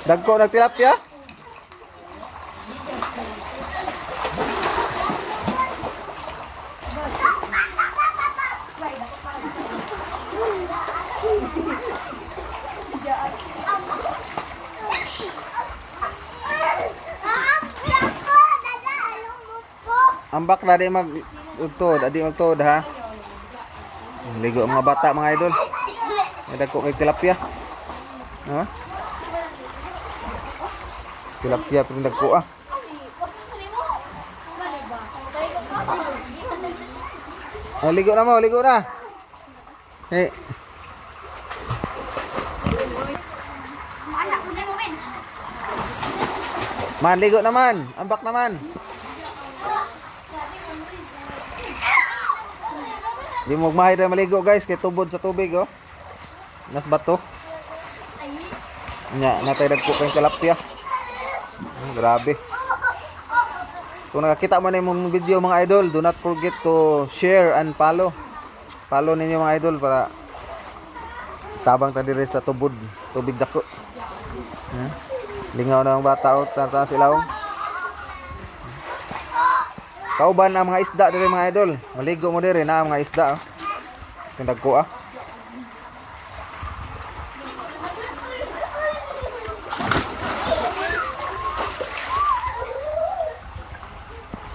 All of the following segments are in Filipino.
Dagko nagtilapia? Ambak na di magtod, adi magtod ha. Ligo ang mga bata mga idol. May dagko kay tilapia. Ha? Tilapia pero dagko ah. Oh, ligo na mo, ligo na. Hey. Man, ligo naman. Ambak naman. Di mo magmahay na maligo guys, kay tubod sa tubig oh. Nas bato. Nya, natay dagko kay tilapia. Grabe. Kung nakakita mo na yung video mga idol, do not forget to share and follow. Follow ninyo mga idol para tabang ta diri sa tubod, tubig dako. Lingaw na ang bata o tata sila oh. Kauban ang mga isda diri mga idol. Maligo mo diri na ang mga isda oh. Dagko ah.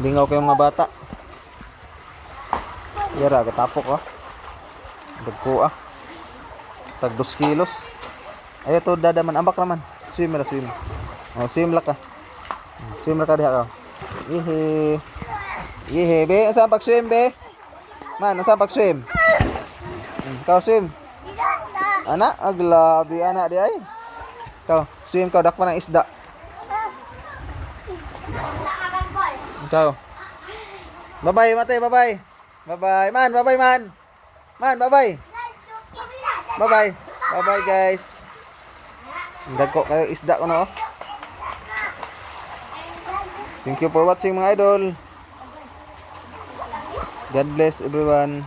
Lingaw kayo mga bata. Yara katapok oh. Dagko ah. Tag 2 kilos. Ayo to dadaman ambak naman. Swim na swim. Oh, swim la ka. Swim la ka diha ka. Ihe. Ihe be, saan pag swim be? Man, saan pag swim? Kau swim. Anak, aglabi anak di ay. Kau swim kau dak panang isda. Kau. Bye-bye mate, bye-bye. Bye-bye man, bye-bye man. Man, bye-bye. Bye-bye. Bye-bye guys. Dagko kayo isda ko no. Thank you for watching mga idol. God bless everyone.